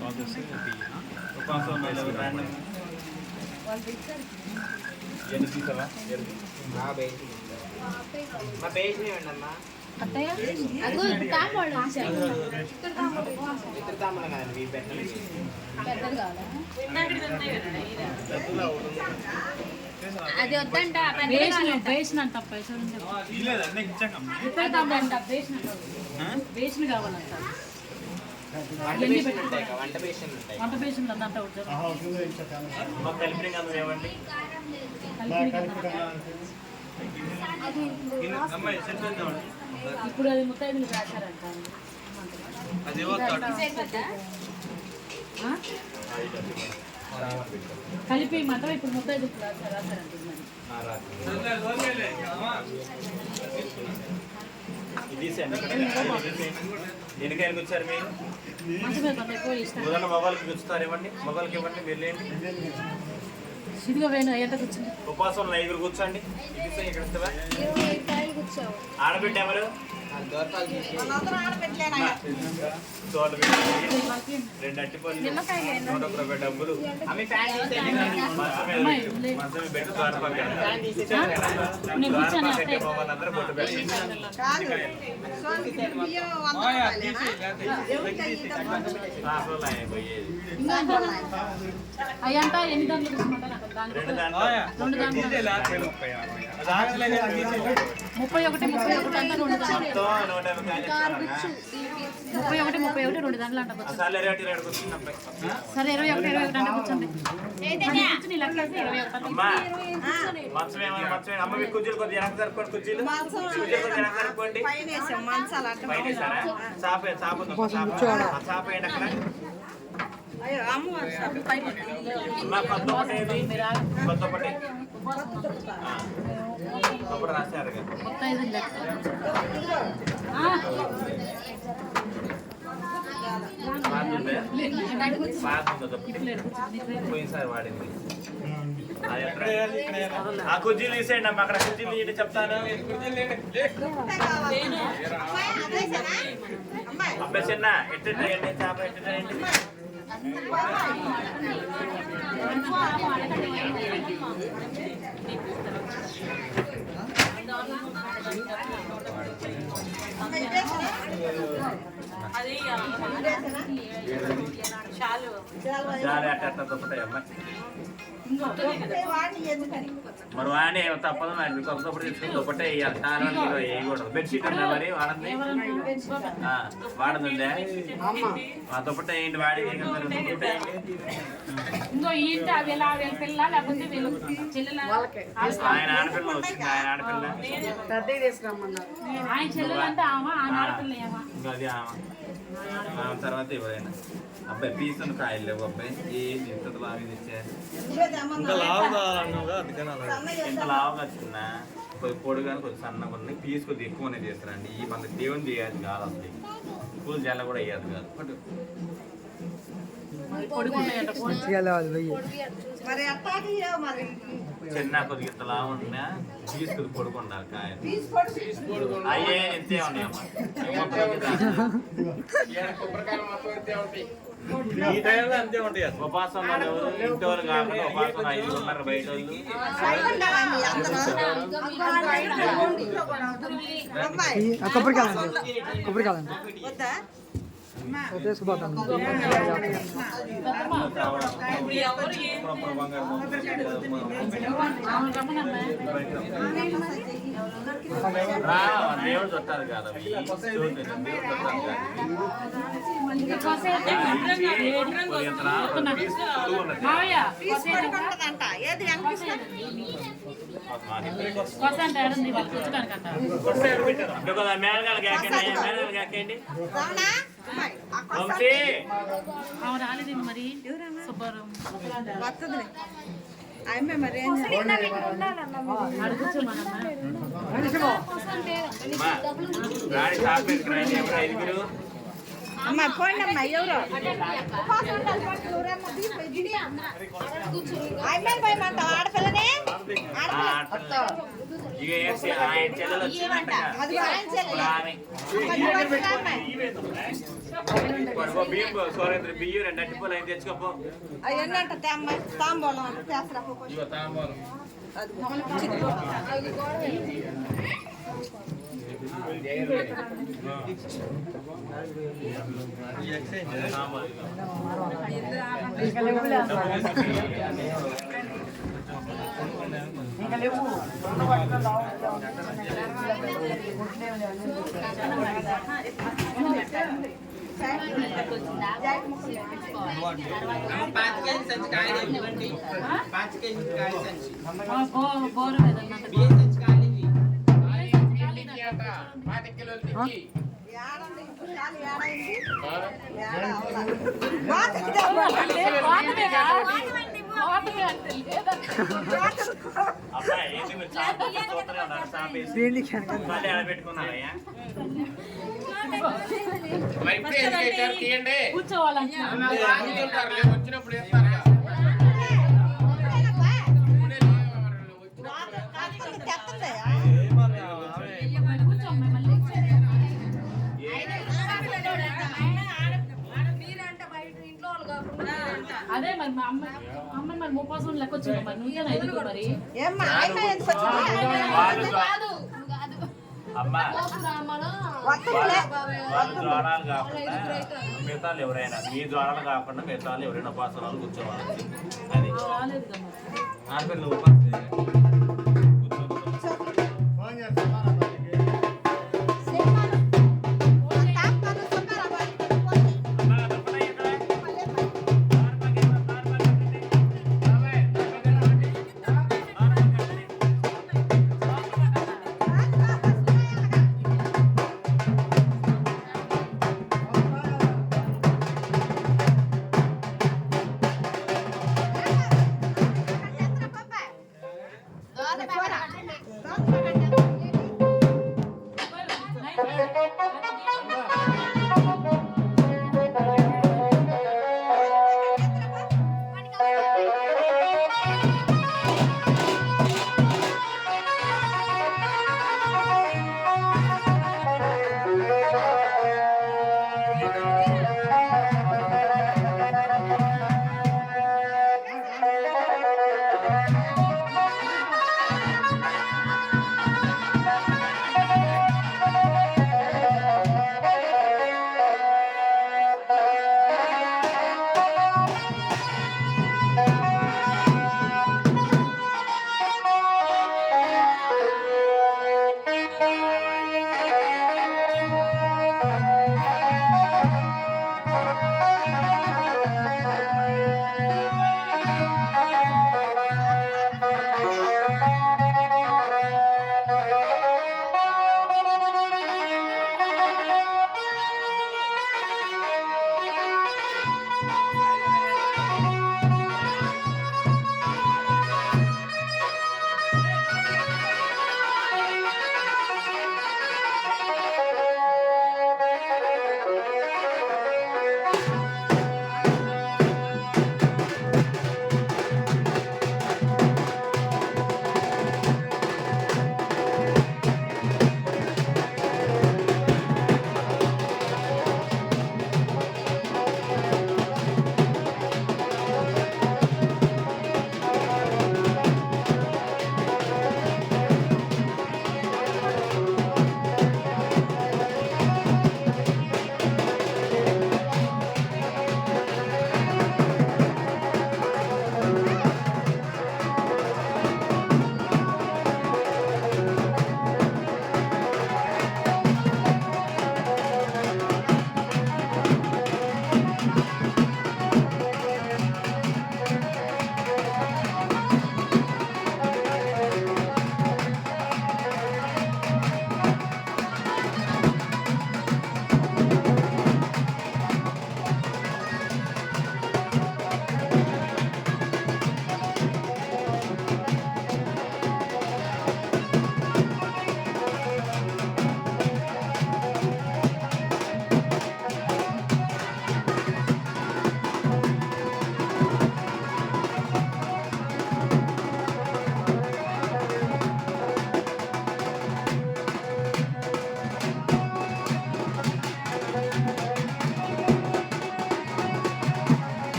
Call చేస్తే ఉపవాసం random ఎన్ని తీసావా మా పేజ్ ఏమండమ్మా అది వద్దంట బేసినంత పైసలు బేసిన కావాలంట వంట బేసిన అంతా ఇప్పుడు అది ముత్తైదులు రాశారంట కలిపి మాత్రం ఇప్పుడు ముత్తైదులు రాశారంట ఎన్నికైనా వచ్చారు మీరు మొబైల్కి కూర్చుతారు ఇవ్వండి మొబైల్కి ఇవ్వండి వెళ్ళండి ఉపవాసం ఐదుగురు కూర్చోండి ఇక్కడ ఆడబిడ్డ ఎవరు రెండు అట్టిపల్లి 101 డబ్బులు పెట్టు అందరూ బొట్టు పెట్టండి అయ్యంతా ఎన్ని దాంట్లో 31 అంటే 2 31 2 దాంట్లో అంట సరే 21 అంటే కూర్చోండి అమ్మ మీ కుర్చీలు కొద్దిగా వెనక సరిపోండి కుర్చీలు వెనక సరిపోండి చాప ఏంటి అక్కడ కొత్త రాశారు పోయినసారి వాడింది ఆ కుర్చీలు తీసేయండి అమ్మ అక్కడ కుర్చీలు తీయండి చెప్తాను అబ్బాయి చిన్న ఎట్టేయండి చేప ఎట్టేయండి మరి వాడిని తప్పదు మరి మీకు ఒకప్పుడు తీసుకుని ఒకటే వేయాలి చాలా వేయకూడదు బెడ్షీట్ ఉందా మరి వాడంది వాడుందే దుప్పటే వేయండి వాడి ఆయన ఆడపిల్ల వచ్చింది ఆయన ఆడపిల్ల అది తర్వాత ఎవరైనా అబ్బాయి పీసును కాయలు లేవు అబ్బాయి ఏంటి ఎంత లాగా తెచ్చారు ఎంత లావుగా వచ్చిందా కొద్ది పొడుగానే కొద్ది సన్నగా ఉన్నాయి పీసు కొద్దిగా ఎక్కువనే చేస్తారండి ఈ మన దేవుని చేయాలి కాదు అసలు పూలు జల్ల కూడా వేయదు కాదు చిన్న కొద్దిగా ఇంత లావు ఉంటున్నా పీసు కొద్ది పొడుగు ఉండాలి కాయలు అయ్యే ఎంతే ఉన్నాయమ్మా ఈ టైంలో అంతే ఉంటాయి ఉపాసం ఇంటి వాళ్ళు కాకుండా ఉపాసం 5 ఉన్నారు బయట కొబ్బరికాయలండి తీసుకుపోతాను దేవుడు చుట్టారు కదా మేళగాకండి రాలేదు మరి సుబ్బారావు అమ్మా పోయినమ్మా ఎవరు ఆడపిల్లనే బియ్యం సోరేంద్ర బియ్యం 2 అట్టిపోలు అయితే తెచ్చుకోపో. అవన్నీ అంటే తాంబూలం అంటే చేస్తారా ఇగో తాంబూలం. గౌరవం ఏదన్నా అబ్బాయి ఏంటి మీరు చూస్తూనే ఉన్నారు సాపేసి. మళ్ళీ ఆడ పెట్టుకున్నారయ్యా. కూర్చోవాలంటే కూర్చోమ్మ మళ్ళీ అదే మరి మా అమ్మ మరి 30 లెక్క వచ్చింది మరి నువ్వే ఐదుగురు మరి ఏమ్మా అయిపోయి ఎందుకు వచ్చింది? అమ్మా వస్తుందిలే. వాళ్ళ ద్వారాలు కాకుండా మిగతాలు ఎవరైనా మీ ద్వారాలు కాకుండా మిగతాలు ఎవరైనా ఉపాసనాలు కూర్చోవాలి. అది రాలేదు కదా మరి. ఆడపిల్లలు ఉపాసన తాంబూలం సుబ్బారావు గారికి పోతే.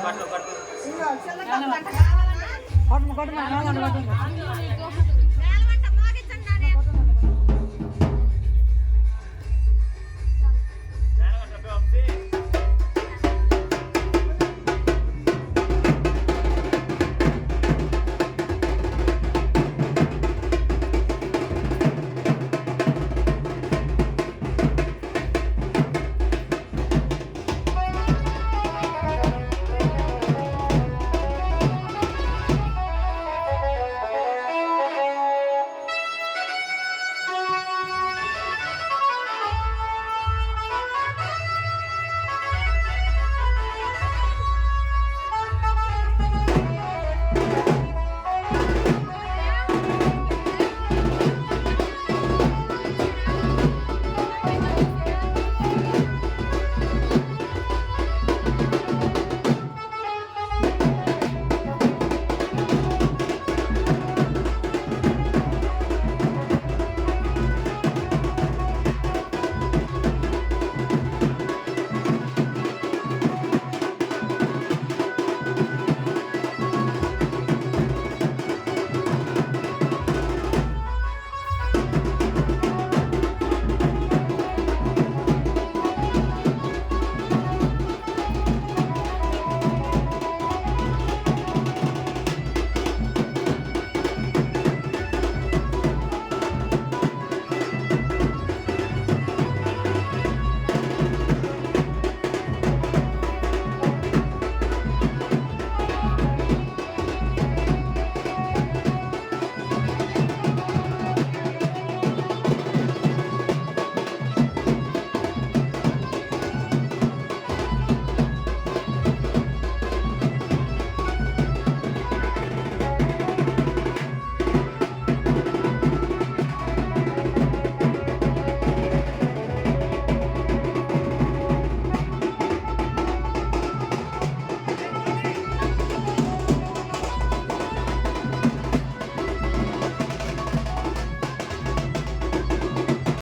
కట్టు కట్టు ఇదిగో చిన్న కప్పు అంట కావాలన్నా? అందులో నీకు